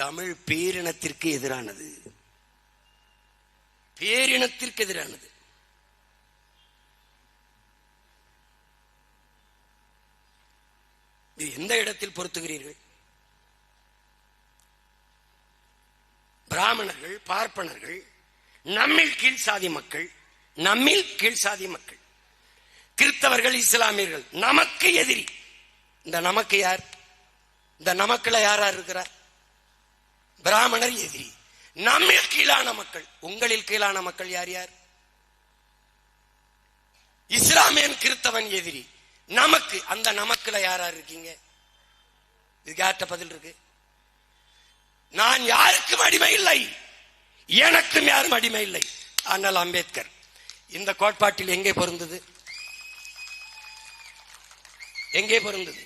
தமிழ் பேரினத்திற்கு எதிரானது, பேரினத்திற்கு எதிரானது. இது எந்த இடத்தில் பொருத்துகிறீர்கள்? பிராமணர்கள், பார்ப்பனர்கள் நம்மில் கீழ் சாதி மக்கள், நம்மில் கீழ் சாதி மக்கள், கிறிஸ்தவர்கள், இஸ்லாமியர்கள் நமக்கு எதிரி. இந்த நமக்கு யார்? இந்த நமக்குல யாரா இருக்கிறார்? பிராமணர் எதிரி. நம்மில் கீழான மக்கள், உங்களில் கீழான மக்கள் யார் யார்? இஸ்லாமியன், கிறிஸ்தவன் எதிரி. நமக்கு, அந்த நமக்குல யாரா இருக்கீங்க? இதுக்கு யார்கிட்ட பதில் இருக்கு? நான் யாருக்கும் அடிமை இல்லை, எனக்கும் யாரும் அடிமை இல்லை. ஆனால் அம்பேத்கர் இந்த கோட்பாட்டில் எங்கே பொருந்தது? எங்கே பொருந்தது?